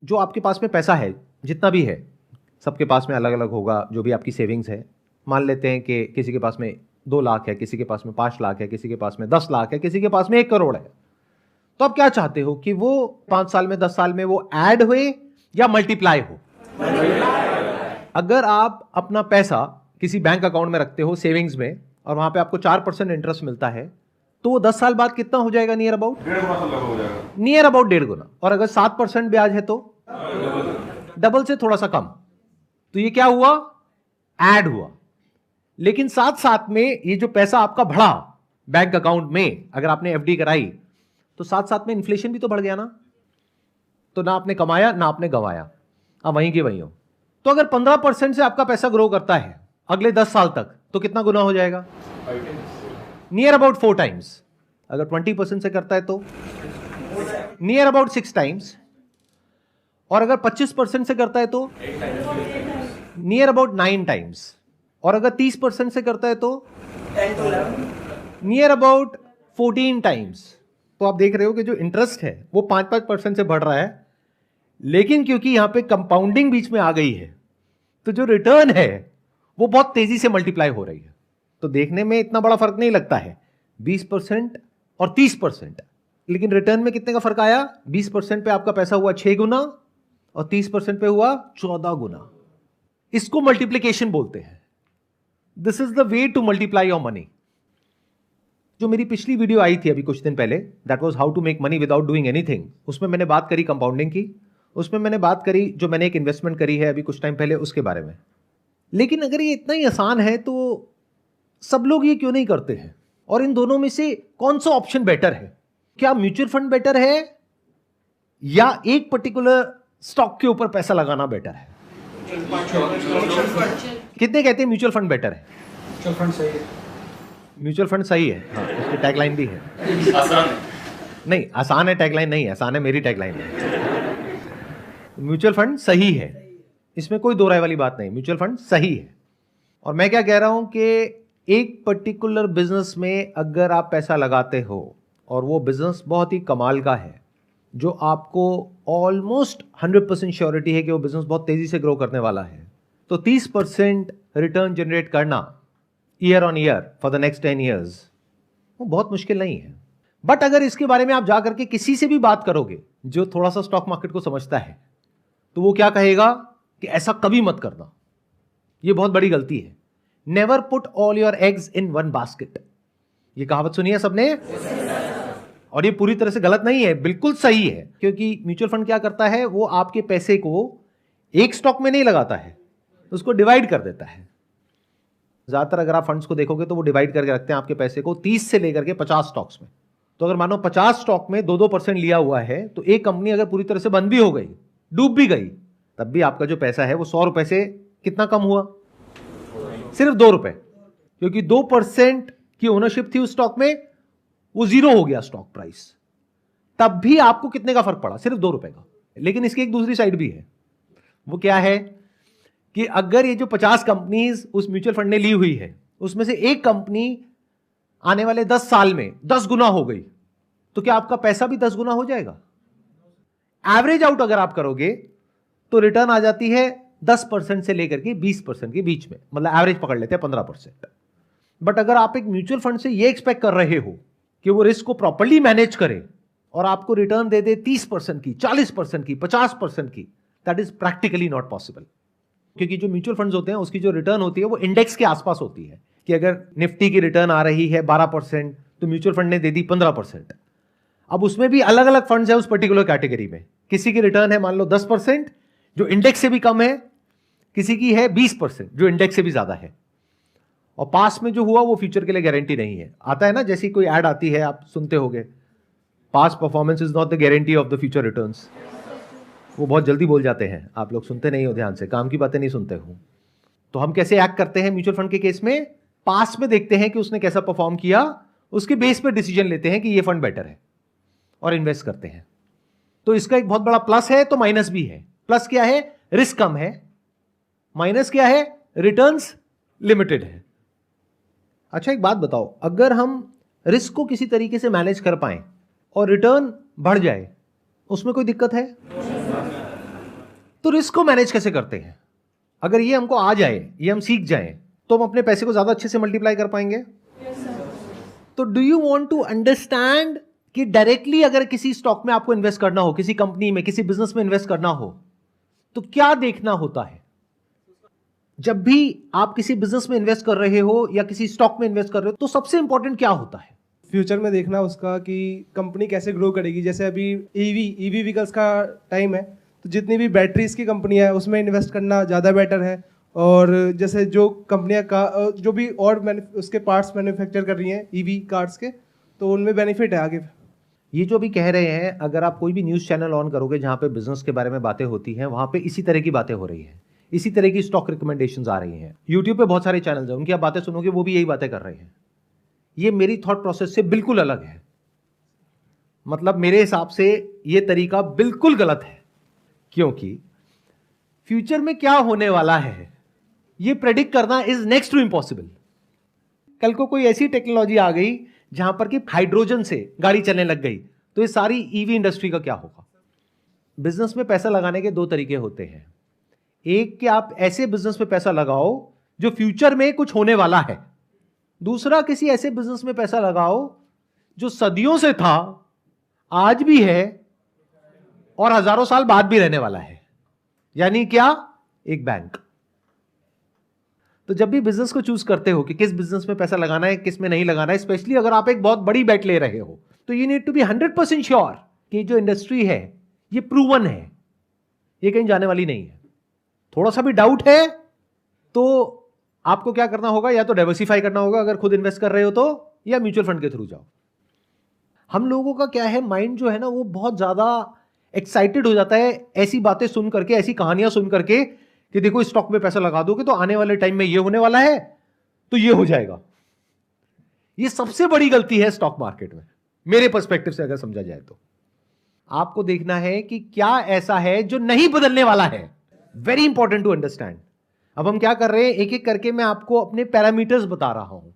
जो आपके पास में पैसा है, जितना भी है, सबके पास में अलग अलग होगा, जो भी आपकी सेविंग्स है। मान लेते हैं कि किसी के पास में 2 लाख है, किसी के पास में 5 लाख है, किसी के पास में 10 लाख है, किसी के पास में 1 करोड़ है। तो आप क्या चाहते हो कि वो 5 साल में, 10 साल में वो ऐड हुए या मल्टीप्लाई हो? अगर आप अपना पैसा किसी बैंक अकाउंट में रखते हो सेविंग्स में और वहां पे आपको 4% इंटरेस्ट मिलता है, तो वो 10 साल बाद कितना हो जाएगा? नियर अबाउट 1.5 गुना। और अगर 7% ब्याज है तो डबल से थोड़ा सा कम। तो ये क्या हुआ? ऐड हुआ। लेकिन साथ साथ में ये जो पैसा आपका बढ़ा बैंक अकाउंट में, अगर आपने एफडी कराई, तो साथ साथ में इन्फ्लेशन भी तो बढ़ गया ना। तो ना आपने कमाया ना आपने गंवाया, अब वहीं के वहीं हो। तो अगर 15% से आपका पैसा ग्रो करता है अगले 10 साल तक, तो कितना गुना हो जाएगा? Near about 4 times. अगर 20% से करता है तो नियर अबाउट 6 टाइम्स। और अगर 25% से करता है तो नियर अबाउट 9 टाइम्स। और अगर 30% से करता है तो नियर अबाउट 14 टाइम्स। तो आप देख रहे हो कि जो इंटरेस्ट है वो 5% से बढ़ रहा है, लेकिन क्योंकि यहां पे कंपाउंडिंग बीच में आ गई है, तो जो रिटर्न है वो बहुत तेजी से मल्टीप्लाई हो रही है। तो देखने में इतना बड़ा फर्क नहीं लगता है, 20% और 30%, लेकिन रिटर्न में कितने का फर्क आया? 20% पे आपका पैसा हुआ 6 गुना और 30% पे हुआ 14 गुना। इसको मल्टीप्लीकेशन बोलते हैं। This is the way to multiply your money. जो मेरी पिछली वीडियो आई थी अभी कुछ दिन पहले, that was how to make money without doing anything, उसमें मैंने बात करी कंपाउंडिंग की, उसमें मैंने बात करी जो मैंने एक इन्वेस्टमेंट करी है अभी कुछ टाइम पहले उसके बारे में। लेकिन अगर ये इतना ही आसान है तो सब लोग ये क्यों नहीं करते हैं? और इन दोनों में से कौन सा ऑप्शन बेटर है? क्या म्यूचुअल फंड बेटर है या एक पर्टिकुलर स्टॉक के ऊपर पैसा लगाना बेटर है? कितने कहते हैं म्यूचुअल फंड बेटर है? म्यूचुअल फंड सही है। म्यूचुअल फंड सही है, हाँ, उसकी टैगलाइन भी है। आसान है। नहीं, आसान है टैगलाइन नहीं है, आसान है मेरी टैगलाइन है। म्यूचुअल फंड सही है, इसमें कोई दो राय वाली बात नहीं, म्यूचुअल फंड सही है। और मैं क्या कह रहा हूं कि एक पर्टिकुलर बिजनेस में अगर आप पैसा लगाते हो और वो बिजनेस बहुत ही कमाल का है, जो आपको ऑलमोस्ट 100% श्योरिटी है कि वो बिजनेस बहुत तेजी से ग्रो करने वाला है, तो 30% रिटर्न जनरेट करना year on year for the next 10 years वो बहुत मुश्किल नहीं है। बट अगर इसके बारे में आप जाकर के किसी से भी बात करोगे जो थोड़ा सा स्टॉक मार्केट को समझता है, तो वो क्या कहेगा कि ऐसा कभी मत करना, ये बहुत बड़ी गलती है। Never put all your eggs in one basket. ये कहावत सुनी है सबने? और ये पूरी तरह से गलत नहीं है, बिल्कुल सही है। क्योंकि म्यूचुअल फंड क्या करता है, वो आपके पैसे को एक स्टॉक में नहीं लगाता है, उसको डिवाइड कर देता है। ज्यादातर अगर आप फंड्स को देखोगे तो वो डिवाइड करके रखते हैं आपके पैसे को 30 से लेकर के 50 स्टॉक्स में। तो अगर मानो 50 स्टॉक में 2-2% लिया हुआ है, तो एक कंपनी अगर पूरी तरह से बंद भी हो गई, डूब भी गई, तब भी आपका जो पैसा है वो 100 रुपए से कितना कम हुआ? सिर्फ 2 रुपए। क्योंकि 2% की ओनरशिप थी उस स्टॉक में, वो जीरो हो गया स्टॉक प्राइस, तब भी आपको कितने का फर्क पड़ा? सिर्फ 2 रुपए का। लेकिन इसकी एक दूसरी साइड भी है। वो क्या है कि अगर ये जो 50 कंपनीज उस म्यूचुअल फंड ने ली हुई है, उसमें से एक कंपनी आने वाले 10 साल में 10 गुना हो गई, तो क्या आपका पैसा भी 10 गुना हो जाएगा? एवरेज आउट अगर आप करोगे तो रिटर्न आ जाती है 10% से लेकर के 20% के बीच में, मतलब एवरेज पकड़ लेते हैं 15%। बट अगर आप एक म्यूचुअल फंड से ये एक्सपेक्ट कर रहे हो कि वो रिस्क को प्रॉपर्ली मैनेज करे और आपको रिटर्न दे दे 30% की, 40% की, 50% की, that is practically not possible. क्योंकि जो म्यूचुअल फंड्स होते हैं उसकी जो रिटर्न होती है वो इंडेक्स के आसपास होती है। कि अगर निफ्टी की रिटर्न आ रही है 12%, तो म्यूचुअल फंड ने दे दी 15%। अब उसमें भी अलग अलग फंड्स है उस पर्टिकुलर कैटेगरी में। किसी की रिटर्न है मान लो 10%, जो इंडेक्स से भी कम है, किसी की है 20%, जो इंडेक्स से भी ज्यादा है। और पास में जो हुआ वो फ्यूचर के लिए गारंटी नहीं है। आता है ना, जैसी कोई ऐड आती है आप सुनते होंगे, past performance is not the guarantee of the future returns. वो बहुत जल्दी बोल जाते हैं, आप लोग सुनते नहीं हो ध्यान से, काम की बातें नहीं सुनते हो। तो हम कैसे एक्ट करते हैं म्यूचुअल फंड के केस में? पास में देखते हैं कि उसने कैसा परफॉर्म किया, उसके बेस पर डिसीजन लेते हैं कि ये फंड बेटर है और इन्वेस्ट करते हैं। तो इसका एक बहुत बड़ा प्लस है तो माइनस भी है। प्लस क्या है? रिस्क कम है। माइनस क्या है? रिटर्न्स लिमिटेड है। अच्छा एक बात बताओ, अगर हम रिस्क को किसी तरीके से मैनेज कर पाए और रिटर्न बढ़ जाए, उसमें कोई दिक्कत है? तो रिस्क को मैनेज कैसे करते हैं? अगर ये हमको आ जाए, ये हम सीख जाएं, तो हम अपने पैसे को ज्यादा अच्छे से मल्टीप्लाई कर पाएंगे। तो do you want to understand कि डायरेक्टली अगर किसी स्टॉक में आपको इन्वेस्ट करना हो, किसी कंपनी में, किसी बिजनेस में इन्वेस्ट करना हो, तो क्या देखना होता है? जब भी आप किसी बिजनेस में इन्वेस्ट कर रहे हो या किसी स्टॉक में इन्वेस्ट कर रहे हो, तो सबसे इंपॉर्टेंट क्या होता है? फ्यूचर में देखना उसका कि कंपनी कैसे ग्रो करेगी। जैसे अभी ईवी व्हीकल्स का टाइम है, तो जितनी भी बैटरीज की कंपनी है उसमें इन्वेस्ट करना ज़्यादा बेटर है। और जैसे जो कंपनियां का जो भी और उसके पार्ट्स मैन्युफैक्चर कर रही हैं ईवी कार्स के, तो उनमें बेनिफिट है आगे। ये जो भी कह रहे हैं, अगर आप कोई भी न्यूज़ चैनल ऑन करोगे जहां पे बिजनेस के बारे में बातें होती हैं, वहां पे इसी तरह की बातें हो रही हैं, इसी तरह की स्टॉक रिकमेंडेशंस आ रही हैं। यूट्यूब पे बहुत सारे चैनल्स हैं, उनकी आप बातें सुनोगे, वो भी यही बातें कर रहे हैं। ये मेरी थॉट प्रोसेस से बिल्कुल अलग है। मतलब मेरे हिसाब से ये तरीका बिल्कुल गलत है, क्योंकि फ्यूचर में क्या होने वाला है ये प्रेडिक्ट करना इज नेक्स्ट टू इम्पॉसिबल। कल को कोई ऐसी टेक्नोलॉजी आ गई जहां पर कि हाइड्रोजन से गाड़ी चलने लग गई, तो ये सारी ईवी इंडस्ट्री का क्या होगा? बिजनेस में पैसा लगाने के दो तरीके होते हैं। एक कि आप ऐसे बिजनेस में पैसा लगाओ जो फ्यूचर में कुछ होने वाला है। दूसरा, किसी ऐसे बिजनेस में पैसा लगाओ जो सदियों से था, आज भी है और हजारों साल बाद भी रहने वाला है। यानी क्या? एक बैंक। तो जब भी बिजनेस को चूज करते हो कि किस बिजनेस में पैसा लगाना है, किस में नहीं लगाना है, स्पेशली अगर आप एक बहुत बड़ी बेट ले रहे हो, तो you need to be 100% sure कि जो इंडस्ट्री है ये प्रूवन है, ये कहीं जाने वाली नहीं है। थोड़ा सा भी डाउट है तो आपको क्या करना होगा? या तो डाइवर्सिफाई करना होगा अगर खुद इन्वेस्ट कर रहे हो तो, या म्यूचुअल फंड के थ्रू जाओ। हम लोगों का क्या है, माइंड जो है ना वो बहुत ज्यादा एक्साइटेड हो जाता है ऐसी बातें सुन करके, ऐसी कहानियां सुन करके कि देखो इस स्टॉक में पैसा लगा दोगे तो आने वाले टाइम में ये होने वाला है, तो ये हो जाएगा। ये सबसे बड़ी गलती है स्टॉक मार्केट में, मेरे पर्सपेक्टिव से अगर समझा जाए तो। आपको देखना है कि क्या ऐसा है जो नहीं बदलने वाला है। Very important to understand. अब हम क्या कर रहे हैं, एक एक करके मैं आपको अपने पैरामीटर्स बता रहा हूं।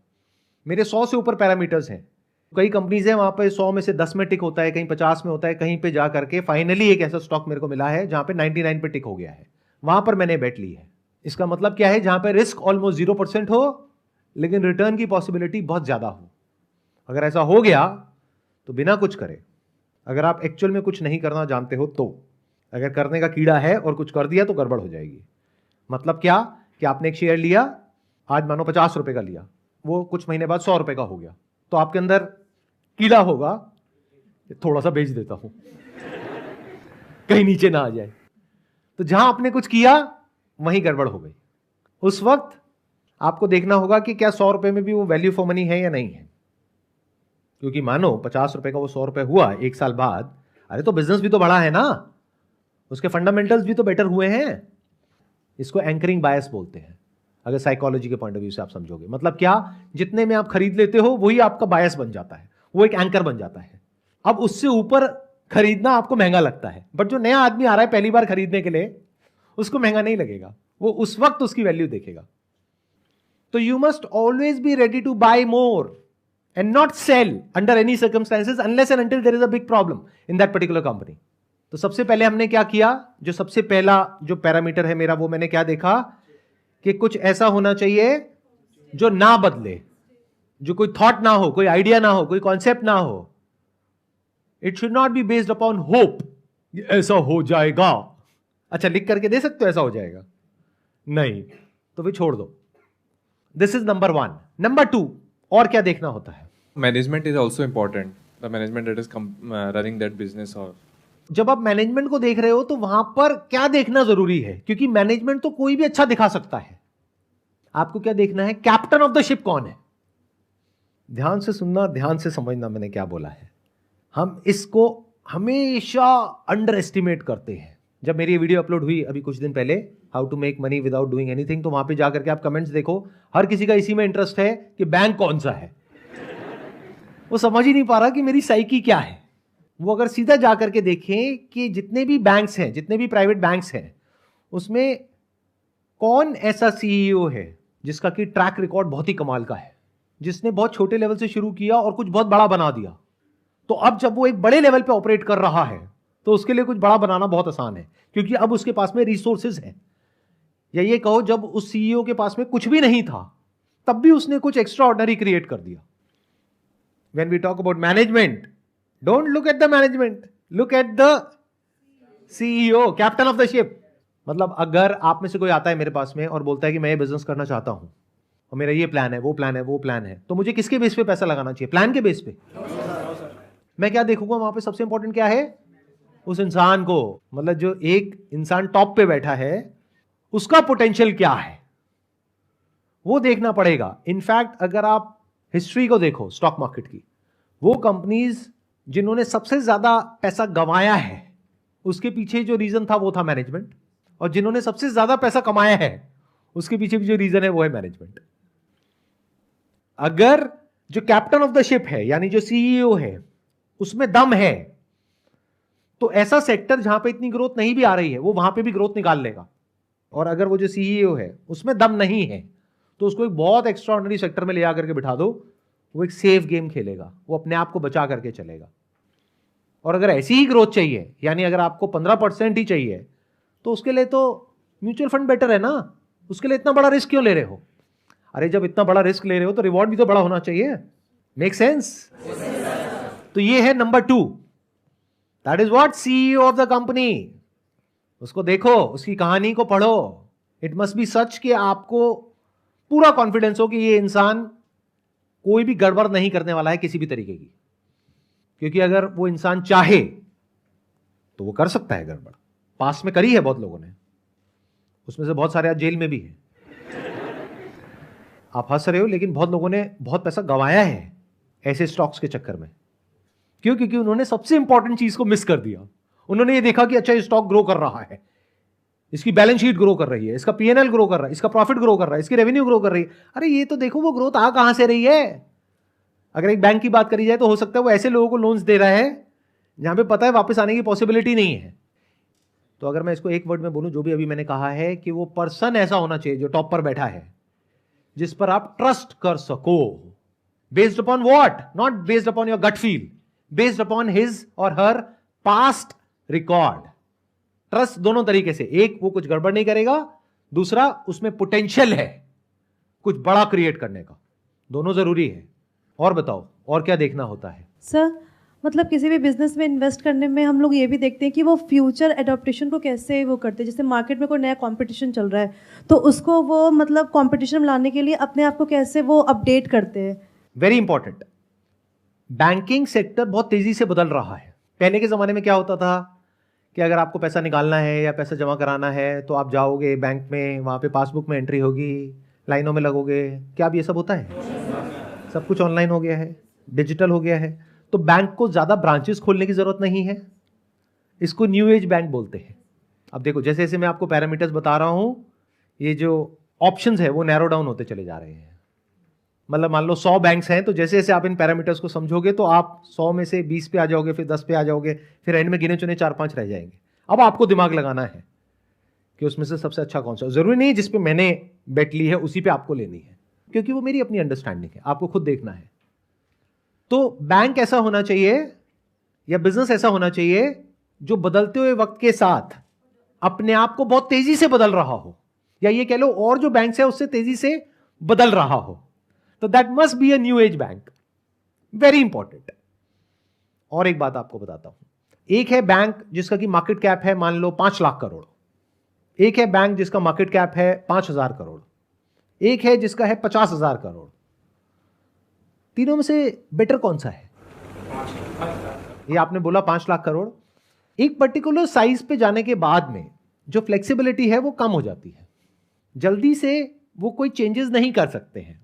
मेरे 100 से ऊपर पैरामीटर्स हैं। कई कंपनीज हैं वहां पे 100 में से 10 में टिक होता है, कहीं 50 में होता है, कहीं पे जा करके फाइनली एक ऐसा स्टॉक मेरे को मिला है जहां पे 99 पे टिक हो गया है। वहां पर मैंने बेट ली है। इसका मतलब क्या है? जहां पे रिस्क ऑलमोस्ट 0% हो लेकिन रिटर्न की पॉसिबिलिटी बहुत ज्यादा हो। अगर ऐसा हो गया तो बिना कुछ करे, अगर आप एक्चुअल में कुछ नहीं करना जानते हो तो, अगर करने का कीड़ा है और कुछ कर दिया तो गड़बड़ हो जाएगी। मतलब क्या कि आपने एक शेयर लिया, आज मानो 50 रुपए का लिया, वो कुछ महीने बाद 100 रुपए का हो गया, तो आपके अंदर कीड़ा होगा, थोड़ा सा बेच देता हूं कहीं नीचे ना आ जाए। तो जहां आपने कुछ किया वहीं गड़बड़ हो गई। उस वक्त आपको देखना होगा कि क्या 100 रुपए में भी वो वैल्यू फॉर मनी है या नहीं है। क्योंकि मानो 50 रुपए का वो 100 रुपए हुआ एक साल बाद, अरे तो बिजनेस भी तो बढ़ा है ना, उसके फंडामेंटल्स भी तो बेटर हुए हैं। इसको एंकरिंग बायस बोलते हैं अगर साइकोलॉजी के पॉइंट ऑफ व्यू से आप समझोगे। मतलब क्या? जितने में आप खरीद लेते हो वही आपका बायस बन जाता है, वो एक एंकर बन जाता है। अब उससे ऊपर खरीदना आपको महंगा लगता है, बट जो नया आदमी आ रहा है पहली बार खरीदने के लिए, उसको महंगा नहीं लगेगा, वो उस वक्त उसकी वैल्यू देखेगा। तो you must always be ready to buy more and not sell under any circumstances unless and until there is a big problem in that particular company. तो सबसे पहले हमने क्या किया, जो सबसे पहला जो पैरामीटर है मेरा, वो मैंने क्या देखा कि कुछ ऐसा होना चाहिए जो ना बदले, जो कोई थॉट ना हो, कोई आइडिया ना हो, कोई कॉन्सेप्ट ना हो। It should not be based upon hope, ऐसा हो जाएगा। अच्छा, लिख करके दे सकते हो ऐसा हो जाएगा? नहीं, तो फिर छोड़ दो। This is number 1। नंबर 2, और क्या देखना होता है? Management is also important. The management that is running that business or. जब आप मैनेजमेंट को देख रहे हो तो वहां पर क्या देखना जरूरी है? क्योंकि मैनेजमेंट तो कोई भी अच्छा दिखा सकता है। आपको क्या देखना है? कैप्टन ऑफ द शिप कौन है? ध्यान से सुनना, ध्यान से समझना मैंने क्या बोला है। हम इसको हमेशा अंडर एस्टिमेट करते हैं। जब मेरी वीडियो अपलोड हुई अभी कुछ दिन पहले, how to make money without doing anything, तो वहां पे जाकर के आप कमेंट्स देखो, हर किसी का इसी में इंटरेस्ट है कि बैंक कौन सा है। वो समझ ही नहीं पा रहा कि मेरी साइकी क्या है। वो अगर सीधा जाकर के देखें कि जितने भी बैंक्स हैं, जितने भी प्राइवेट बैंक्स हैं, उसमें कौन ऐसा सीईओ है जिसका कि ट्रैक रिकॉर्ड बहुत ही कमाल का है, जिसने बहुत छोटे लेवल से शुरू किया और कुछ बहुत बड़ा बना दिया। तो अब जब वो एक बड़े लेवल पे ऑपरेट कर रहा है तो उसके लिए कुछ बड़ा बनाना बहुत आसान है, क्योंकि अब उसके पास में रिसोर्सेज हैं। या ये कहो जब उस सीईओ के पास में कुछ भी नहीं था तब भी उसने कुछ एक्स्ट्रा ऑर्डिनरी क्रिएट कर दिया। When we talk about management, don't look at the management, look at the CEO, captain of the ship. मतलब अगर आप में से कोई आता है मेरे पास में और बोलता है कि मैं ये बिजनेस करना चाहता हूं और मेरा ये प्लान है, वो प्लान है, वो प्लान है, तो मुझे किसके बेस पे पैसा लगाना चाहिए? प्लान के बेस पे। मैं क्या देखूंगा वहां पे? सबसे इंपॉर्टेंट क्या है? उस इंसान को, मतलब जो एक इंसान टॉप पे बैठा है उसका पोटेंशियल क्या है वो देखना पड़ेगा। इनफैक्ट अगर आप हिस्ट्री को देखो स्टॉक मार्केट की, वो कंपनीज जिन्होंने सबसे ज्यादा पैसा गंवाया है उसके पीछे जो रीजन था वो था मैनेजमेंट, और जिन्होंने सबसे ज्यादा पैसा कमाया है उसके पीछे भी जो रीजन है वो है मैनेजमेंट। अगर जो कैप्टन ऑफ द शिप है यानी जो सीईओ है उसमें दम है तो ऐसा सेक्टर जहां पे इतनी ग्रोथ नहीं भी आ रही है वो वहां पे भी ग्रोथ निकाल लेगा। और अगर वो जो सीईओ है उसमें दम नहीं है तो उसको एक बहुत एक्स्ट्राऑर्डिनरी सेक्टर में ले आकर के बिठा दो, वो एक सेफ गेम खेलेगा, वो अपने आप को बचा करके चलेगा। और अगर ऐसी ही ग्रोथ चाहिए, यानी अगर आपको 15% ही चाहिए, तो उसके लिए तो म्यूचुअल फंड बेटर है ना। उसके लिए इतना बड़ा रिस्क क्यों ले रहे हो? अरे जब इतना बड़ा रिस्क ले रहे हो तो रिवॉर्ड भी तो बड़ा होना चाहिए। Make sense? तो ये है number 2, that is what CEO of the company. उसको देखो, उसकी कहानी को पढ़ो। इट मस्ट बी सच कि आपको पूरा कॉन्फिडेंस हो कि ये इंसान कोई भी गड़बड़ नहीं करने वाला है किसी भी तरीके की, क्योंकि अगर वो इंसान चाहे तो वो कर सकता है गड़बड़। पास में करी है बहुत लोगों ने, उसमें से बहुत सारे आज जेल में भी हैं। आप हंस रहे हो, लेकिन बहुत लोगों ने बहुत पैसा गंवाया है ऐसे स्टॉक्स के चक्कर में। क्यों? क्योंकि उन्होंने सबसे इंपॉर्टेंट चीज को मिस कर दिया। उन्होंने ये देखा कि अच्छा ये स्टॉक ग्रो कर रहा है, इसकी बैलेंस शीट ग्रो कर रही है, इसका पीएनएल ग्रो कर रहा है, इसका प्रॉफिट ग्रो कर रहा है, इसकी रेवेन्यू ग्रो कर रही है। अरे ये तो देखो वो ग्रोथ आ कहां से रही है। अगर एक बैंक की बात करी जाए तो हो सकता है वो ऐसे लोगों को लोन्स दे रहा है जहां पे पता है वापस आने की पॉसिबिलिटी नहीं है। तो अगर मैं इसको एक वर्ड में बोलूं, जो भी अभी मैंने कहा है कि वो पर्सन ऐसा होना चाहिए जो टॉप पर बैठा है, जिस पर आप ट्रस्ट कर सको। Based upon what? Not based upon your gut feel, based upon his or her past record. Trust दोनों तरीके से, एक वो कुछ गड़बड़ नहीं करेगा, दूसरा उसमें पोटेंशियल है कुछ बड़ा क्रिएट करने का। दोनों जरूरी है। और बताओ और क्या देखना होता है? सर मतलब किसी भी बिजनेस में इन्वेस्ट करने में हम लोग ये भी देखते हैं कि वो फ्यूचर एडॉप्टेशन को कैसे वो करते हैं। जैसे मार्केट में कोई नया कंपटीशन चल रहा है तो उसको वो मतलब कंपटीशन में लाने के लिए अपने आप को कैसे वो अपडेट करते हैं। Very important. बैंकिंग सेक्टर बहुत तेजी से बदल रहा है। पहले के जमाने में क्या होता था कि अगर आपको पैसा निकालना है या पैसा जमा कराना है तो आप जाओगे बैंक में, वहां पे पासबुक में एंट्री होगी, लाइनों में लगोगे। क्या अब ये सब होता है? सब कुछ ऑनलाइन हो गया है, डिजिटल हो गया है। तो बैंक को ज्यादा ब्रांचेस खोलने की जरूरत नहीं है। इसको न्यू एज बैंक बोलते हैं। अब देखो जैसे जैसे मैं आपको पैरामीटर्स बता रहा हूं, ये जो ऑप्शंस है वो नैरो डाउन होते चले जा रहे हैं। मतलब मान लो 100 बैंक्स हैं, तो जैसे जैसे आप इन पैरामीटर्स को समझोगे तो आप 100 में से 20 पे आ जाओगे, फिर 10 पे आ जाओगे, फिर एंड में गिने चुने 4-5 रह जाएंगे। अब आपको दिमाग लगाना है कि उसमें से सबसे अच्छा कौन सा। जरूरी नहीं जिस पे मैंने बेट ली है उसी पे आपको लेनी है, क्योंकि वो मेरी अपनी अंडरस्टैंडिंग है, आपको खुद देखना है। तो बैंक ऐसा होना चाहिए या बिजनेस ऐसा होना चाहिए जो बदलते हुए वक्त के साथ अपने आप को बहुत तेजी से बदल रहा हो, या ये कह लो और जो बैंक है उससे तेजी से बदल रहा हो। तो that must be a new age bank. Very important. और एक बात आपको बताता हूं, एक है बैंक जिसका की मार्केट कैप है मान लो 5 लाख करोड़, एक है बैंक जिसका मार्केट कैप है 5,000 करोड़, एक है जिसका है 50,000 करोड़। तीनों में से बेटर कौन सा है? ये आपने बोला 5 लाख करोड़। एक पर्टिकुलर साइज पे जाने के बाद में जो फ्लेक्सिबिलिटी है वो कम हो जाती है, जल्दी से वो कोई चेंजेस नहीं कर सकते हैं,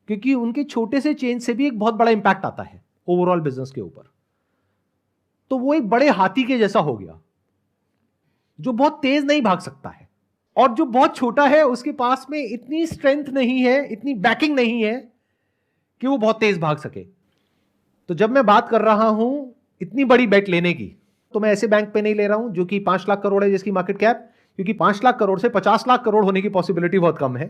क्योंकि उनके छोटे से चेंज से भी एक बहुत बड़ा इंपैक्ट आता है ओवरऑल बिजनेस के ऊपर। तो वो एक बड़े हाथी के जैसा हो गया जो बहुत तेज नहीं भाग सकता है, और जो बहुत छोटा है उसके पास में इतनी स्ट्रेंथ नहीं है, इतनी बैकिंग नहीं है कि वो बहुत तेज भाग सके। तो जब मैं बात कर रहा हूं इतनी बड़ी बेट लेने की, तो मैं ऐसे बैंक पे नहीं ले रहा हूं जो कि 5 लाख करोड़ है जिसकी मार्केट कैप, क्योंकि 5 लाख करोड़ से 50 लाख करोड़ होने की पॉसिबिलिटी बहुत कम है।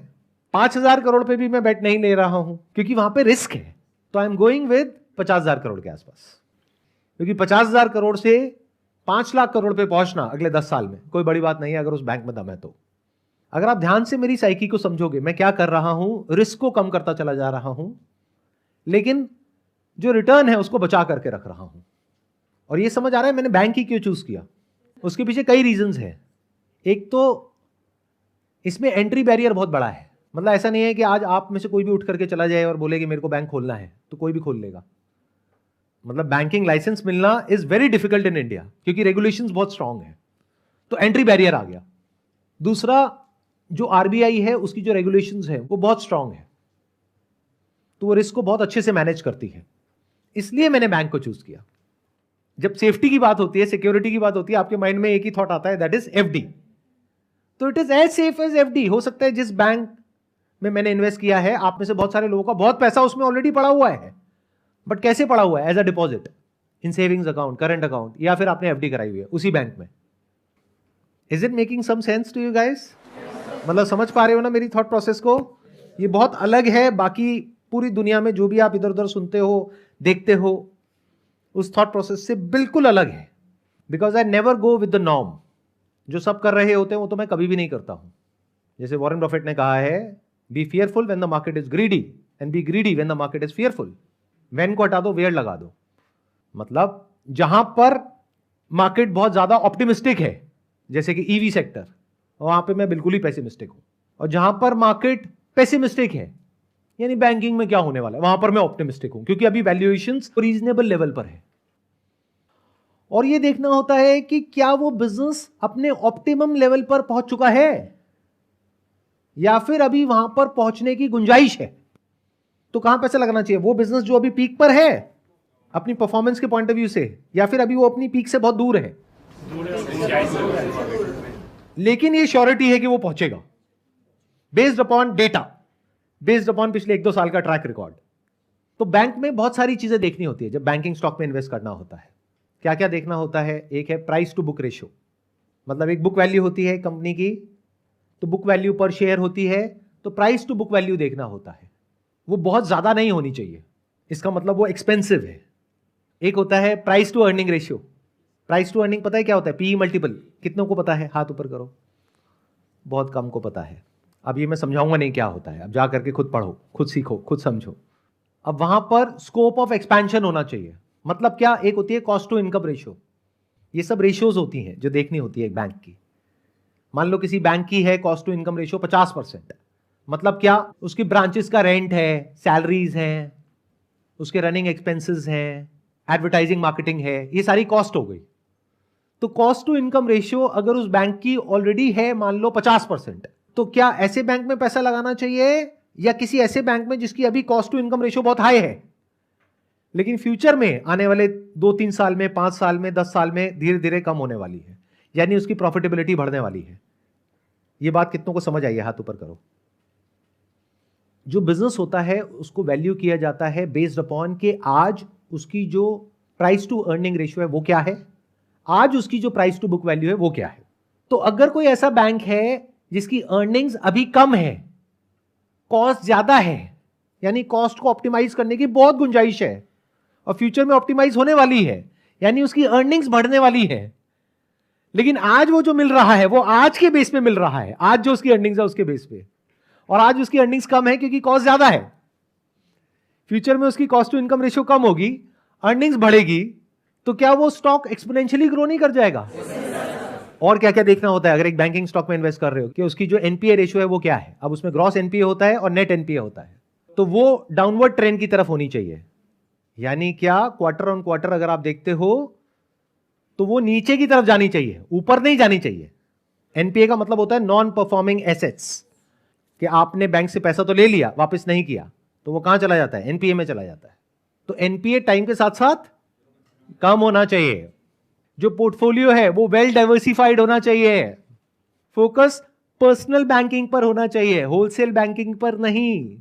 5,000 करोड़ पे भी मैं बेट नहीं ले रहा हूं क्योंकि वहां पे रिस्क है। तो I am going with 50,000 crore के आसपास, क्योंकि 50,000 करोड़ से 5 लाख करोड़ पे पहुंचना अगले 10 साल में कोई बड़ी बात नहीं है, अगर उस बैंक में दम है तो। अगर आप ध्यान से मेरी साइकी को समझोगे, मैं क्या कर रहा हूं, रिस्क को कम करता चला जा रहा हूं, लेकिन जो रिटर्न है उसको बचा करके रख रहा हूं। और ये समझ आ रहा है मैंने बैंक ही क्यों चूज किया। उसके पीछे कई रीजंस हैं। एक तो इसमें एंट्री बैरियर बहुत बड़ा है। मतलब ऐसा नहीं है कि आज आप में से कोई भी उठ करके चला जाए और बोले कि मेरे को बैंक खोलना है तो कोई भी खोल लेगा। मतलब बैंकिंग लाइसेंस मिलना is very difficult in India, क्योंकि रेगुलेशंस बहुत स्ट्रांग है। तो एंट्री बैरियर आ गया। दूसरा, जो आरबीआई है उसकी जो रेगुलेशंस है वो बहुत स्ट्रांग है, तो वो रिस्क को बहुत अच्छे से मैनेज करती है। इसलिए मैंने बैंक को चूज किया। जब सेफ्टी की बात होती है, सिक्योरिटी की बात होती है, आपके माइंड में एक ही थॉट आता है, दैट इज एफडी। तो it is as safe as FD. हो सकता है जिस बैंक में मैंने इन्वेस्ट किया है, आप में से बहुत सारे लोगों का बहुत पैसा उसमें ऑलरेडी पड़ा हुआ है, बट कैसे पड़ा हुआ है? As a deposit in savings account, current account, या फिर आपने एफडी कराई हुई है उसी बैंक में। Is it making some sense to you guys? मतलब समझ पा रहे हो ना मेरी थॉट प्रोसेस को? ये बहुत अलग है बाकी पूरी दुनिया में जो भी आप इधर उधर सुनते हो, देखते हो, उस थॉट प्रोसेस से बिल्कुल अलग है। Because I never go with the norm. जो सब कर रहे होते हैं वो तो मैं कभी भी नहीं करता हूं। जैसे वॉरेन बफेट ने कहा है, B fearful when the market is greedy and B greedy when the market is fearful. When को हटा दो, वेयर लगा दो। मतलब जहां पर मार्केट बहुत ज्यादा ऑप्टिमिस्टिक है, जैसे कि ईवी सेक्टर, वहां पे मैं बिल्कुल ही पेसिमिस्टिक हूं। और जहां पर मार्केट पेसिमिस्टिक है, यानी बैंकिंग में क्या होने वाला है, वहां पर मैं ऑप्टिमिस्टिक हूं, क्योंकि अभी वैल्यूएशंस रीजनेबल लेवल पर है। और ये देखना होता है कि क्या वो बिजनेस अपने ऑप्टिमम लेवल पर पहुंच चुका है या फिर अभी वहां पर पहुंचने की गुंजाइश है। तो कहां पैसा लगाना चाहिए? वो बिजनेस जो अभी पीक पर है अपनी परफॉर्मेंस के पॉइंट ऑफ व्यू से, या फिर अभी वो अपनी पीक से बहुत दूर है, लेकिन ये श्योरिटी है कि वो पहुंचेगा, based upon data, based upon पिछले 1-2 साल का ट्रैक रिकॉर्ड। तो बैंक में बहुत सारी चीजें देखनी होती है जब बैंकिंग स्टॉक में इन्वेस्ट करना होता है। क्या क्या देखना होता है? एक है प्राइस टू बुक रेशियो। मतलब एक बुक वैल्यू होती है कंपनी की, तो बुक वैल्यू पर शेयर होती है, तो प्राइस टू बुक वैल्यू देखना होता है। वो बहुत ज्यादा नहीं होनी चाहिए, इसका मतलब वो एक्सपेंसिव है। एक होता है price to earning ratio. Price to earning पता है क्या होता है? PE multiple. कितनों को पता है? हाथ ऊपर करो। बहुत कम को पता है। अब ये मैं समझाऊंगा नहीं क्या होता है, अब जा करके खुद पढ़ो, खुद सीखो, खुद समझो। अब वहां पर स्कोप ऑफ एक्सपेंशन होना चाहिए। मतलब क्या? एक होती है कॉस्ट टू इनकम रेशियो। ये सब रेशियोज होती हैं जो देखनी होती है एक बैंक की। मान लो किसी बैंक की है कॉस्ट टू इनकम रेशियो 50%। मतलब क्या? उसकी ब्रांचेस का रेंट है, सैलरीज हैं, उसके रनिंग एक्सपेंसेस हैं, एडवर्टाइजिंग मार्केटिंग है, ये सारी कॉस्ट हो गई। तो कॉस्ट टू इनकम रेशियो अगर उस बैंक की ऑलरेडी है मान लो 50%, तो क्या ऐसे बैंक में पैसा लगाना चाहिए या किसी ऐसे बैंक में जिसकी अभी कॉस्ट टू इनकम रेशियो बहुत हाई है, लेकिन फ्यूचर में आने वाले 2-3 साल में, 5 साल में, 10 साल में धीरे धीरे कम होने वाली है, यानी उसकी प्रॉफिटेबिलिटी बढ़ने वाली है? ये बात कितनों को समझ आई है? हाथ ऊपर करो। जो बिजनेस होता है उसको वैल्यू किया जाता है बेस्ड अपॉन के आज उसकी जो प्राइस टू अर्निंग रेशियो है वो क्या है, आज उसकी जो प्राइस टू बुक वैल्यू है वो क्या है। तो अगर कोई ऐसा बैंक है जिसकी अर्निंग्स अभी कम है, कॉस्ट ज्यादा है, यानी कॉस्ट को ऑप्टिमाइज करने की बहुत गुंजाइश है और फ्यूचर में ऑप्टिमाइज होने वाली है, यानी उसकी अर्निंग्स बढ़ने वाली है, लेकिन आज वो जो मिल रहा है वो आज के बेस पे मिल रहा है, आज जो उसकी अर्निंग्स है उसके बेस पे, और आज उसकी अर्निंग्स कम है क्योंकि कॉस्ट ज्यादा है। फ्यूचर में उसकी कॉस्ट टू इनकम रेशियो कम होगी, अर्निंग्स बढ़ेगी, तो क्या वो स्टॉक एक्सपोनेंशियली ग्रो नहीं कर जाएगा? और क्या क्या देखना होता है अगर एक बैंकिंग स्टॉक में इन्वेस्ट कर रहे हो कि उसकी जो एनपीए रेशियो है वो क्या है। अब उसमें ग्रॉस एनपीए होता है और नेट एनपीए होता है, तो वो डाउनवर्ड ट्रेंड की तरफ होनी चाहिए। यानी क्या? क्वार्टर ऑन क्वार्टर अगर आप देखते हो तो वो नीचे की तरफ जानी चाहिए, ऊपर नहीं जानी चाहिए। एनपीए का मतलब होता है नॉन परफॉर्मिंग एसेट्स, कि आपने बैंक से पैसा तो ले लिया, वापस नहीं किया, तो वो कहां चला जाता है? एनपीए में चला जाता है। तो एनपीए टाइम के साथ साथ कम होना चाहिए। जो पोर्टफोलियो है वो वेल डाइवर्सिफाइड होना चाहिए। फोकस पर्सनल बैंकिंग पर होना चाहिए, होलसेल बैंकिंग पर नहीं।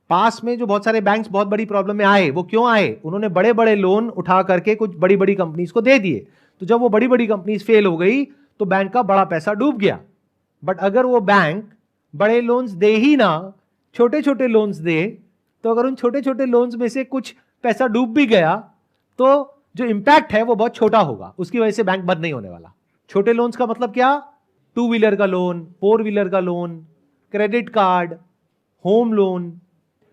पास में जो बहुत सारे बैंक्स बहुत बड़ी प्रॉब्लम में आए, वो क्यों आए? उन्होंने बड़े बड़े लोन उठा करके कुछ बड़ी बड़ी कंपनीज को दे दिए, तो जब वो बड़ी बड़ी कंपनीज फेल हो गई तो बैंक का बड़ा पैसा डूब गया। बट अगर वो बैंक बड़े लोन्स दे ही ना, छोटे छोटे लोन्स दे, तो अगर उन छोटे छोटे लोन्स में से कुछ पैसा डूब भी गया तो जो इंपैक्ट है वो बहुत छोटा होगा, उसकी वजह से बैंक बंद नहीं होने वाला। छोटे लोन्स का मतलब क्या? 2 व्हीलर का लोन, 4 व्हीलर का loan, credit card, home loan,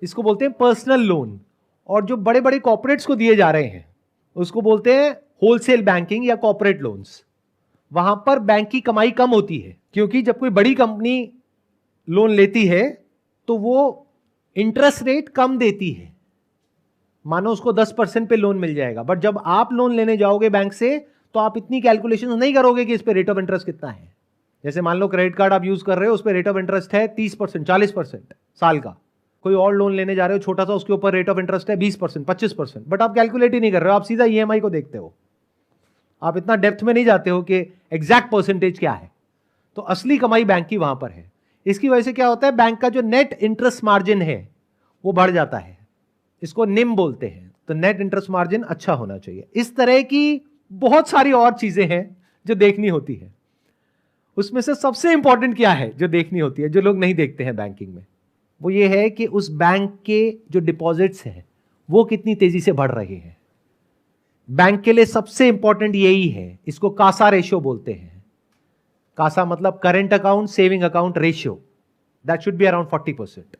इसको बोलते हैं पर्सनल लोन। और जो बड़े बड़े कॉर्पोरेट्स को दिए जा रहे हैं उसको बोलते हैं होलसेल बैंकिंग या कॉर्पोरेट लोन्स। वहां पर बैंक की कमाई कम होती है, क्योंकि जब कोई बड़ी कंपनी लोन लेती है तो वो इंटरेस्ट रेट कम देती है। मानो उसको 10% पे लोन मिल जाएगा, बट जब आप लोन लेने जाओगे बैंक से तो आप इतनी कैलकुलेशन नहीं करोगे कि इस पे रेट ऑफ इंटरेस्ट कितना है। जैसे मान लो क्रेडिट कार्ड आप यूज कर रहे हो, उस पर रेट ऑफ इंटरेस्ट है 30%, 40% साल का। कोई और लोन लेने जा रहे हो छोटा सा, उसके ऊपर रेट ऑफ इंटरेस्ट है 20%, 25%, बट आप कैलकुलेट ही नहीं कर रहे हो, आप सीधा ईएमआई को देखते हो। आप इतना डेप्थ में नहीं जाते हो कि एग्जैक्ट परसेंटेज क्या है। तो असली कमाई बैंक की वहां पर है। इसकी वजह से क्या होता है, बैंक का जो नेट इंटरेस्ट मार्जिन है वो बढ़ जाता है, इसको निम बोलते हैं। तो नेट इंटरेस्ट मार्जिन अच्छा होना चाहिए। इस तरह की बहुत सारी और चीजें हैं जो देखनी होती है। उसमें से सबसे इंपॉर्टेंट क्या है जो देखनी होती है, जो लोग नहीं देखते हैं बैंकिंग में, वो ये है कि उस बैंक के जो डिपॉजिट्स हैं वो कितनी तेजी से बढ़ रहे हैं। बैंक के लिए सबसे इंपॉर्टेंट यही है, इसको कासा रेशियो बोलते हैं। कासा मतलब current account saving account ratio, that should be around 40%।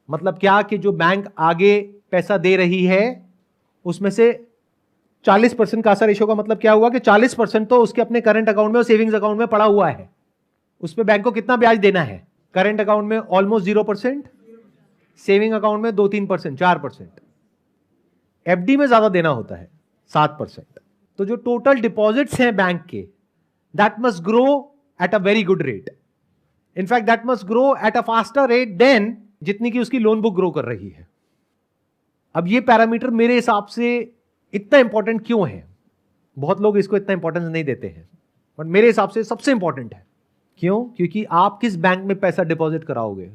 मतलब क्या कि जो बैंक आगे पैसा दे रही है उसमें से 40% कासा रेशियो का मतलब क्या हुआ कि 40% तो उसके अपने करंट अकाउंट में और सेविंग्स अकाउंट में पड़ा हुआ है। उस पर बैंक को कितना ब्याज देना है? करंट अकाउंट में ऑलमोस्ट 0%, सेविंग अकाउंट में 2-3%, 4%, एफडी में ज्यादा देना होता है 7%। तो जो टोटल डिपॉजिट्स हैं बैंक के, that must grow at a very good rate. In fact that must grow at a faster rate than जितनी की उसकी लोन बुक ग्रो कर रही है। अब ये पैरामीटर मेरे हिसाब से इतना इंपॉर्टेंट क्यों है? बहुत लोग इसको इतना इंपॉर्टेंस नहीं देते हैं, बट मेरे हिसाब से सबसे इंपॉर्टेंट है। क्यों? क्योंकि आप किस बैंक में पैसा डिपॉजिट कराओगे?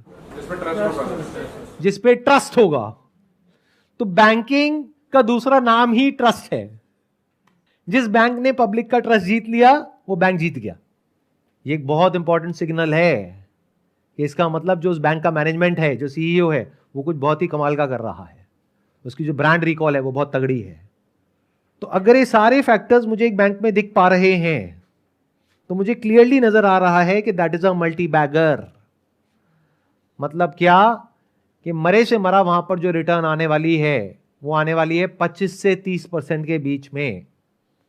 जिस पे ट्रस्ट होगा। तो बैंकिंग का दूसरा नाम ही ट्रस्ट है। जिस बैंक ने पब्लिक का ट्रस्ट जीत लिया वो बैंक जीत गया। ये एक बहुत इंपॉर्टेंट सिग्नल है कि इसका मतलब जो उस बैंक का मैनेजमेंट है, जो सीईओ है, वो कुछ बहुत ही कमाल का कर रहा है। उसकी जो ब्रांड रिकॉल है वो बहुत तगड़ी है। तो अगर ये सारे फैक्टर्स मुझे एक बैंक में दिख पा रहे हैं तो मुझे क्लियरली नजर आ रहा है कि that is a multi bagger. मतलब क्या कि मरे से मरा वहां पर जो रिटर्न आने वाली है वो आने वाली है 25 से 30% के बीच में।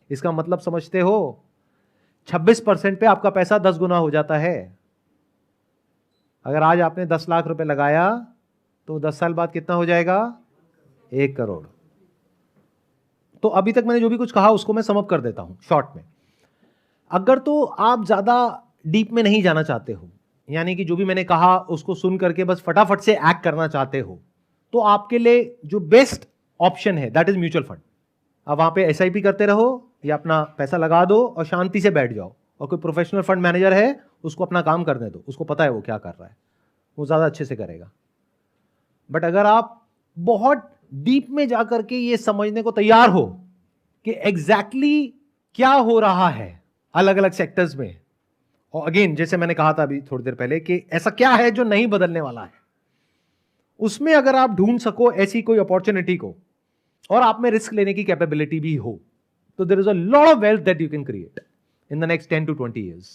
इसका मतलब समझते हो, 26% पे आपका पैसा 10 गुना हो जाता है। अगर आज आपने 10 लाख रुपए लगाया तो 10 साल बाद कितना हो जाएगा? 1 करोड़। तो अभी तक मैंने जो भी कुछ कहा उसको मैं समअप कर देता हूं शॉर्ट में। अगर तो आप ज्यादा डीप में नहीं जाना चाहते हो, यानी कि जो भी मैंने कहा उसको सुन करके बस फटाफट से एक्ट करना चाहते हो, तो आपके लिए जो बेस्ट ऑप्शन है दैट इज म्यूचुअल फंड। अब वहां पे एसआईपी करते रहो या अपना पैसा लगा दो और शांति से बैठ जाओ, और कोई प्रोफेशनल फंड मैनेजर है उसको अपना काम करने दो, उसको पता है वो क्या कर रहा है, वो ज्यादा अच्छे से करेगा। बट अगर आप बहुत डीप में जाकर के ये समझने को तैयार हो कि एग्जैक्टली क्या हो रहा है अलग अलग सेक्टर्स में, और अगेन जैसे मैंने कहा था अभी थोड़ी देर पहले कि ऐसा क्या है जो नहीं बदलने वाला है, उसमें अगर आप ढूंढ सको ऐसी कोई अपॉर्चुनिटी को और आप में रिस्क लेने की कैपेबिलिटी भी हो, तो there is a lot of wealth that you can create in the next 10 to 20 years.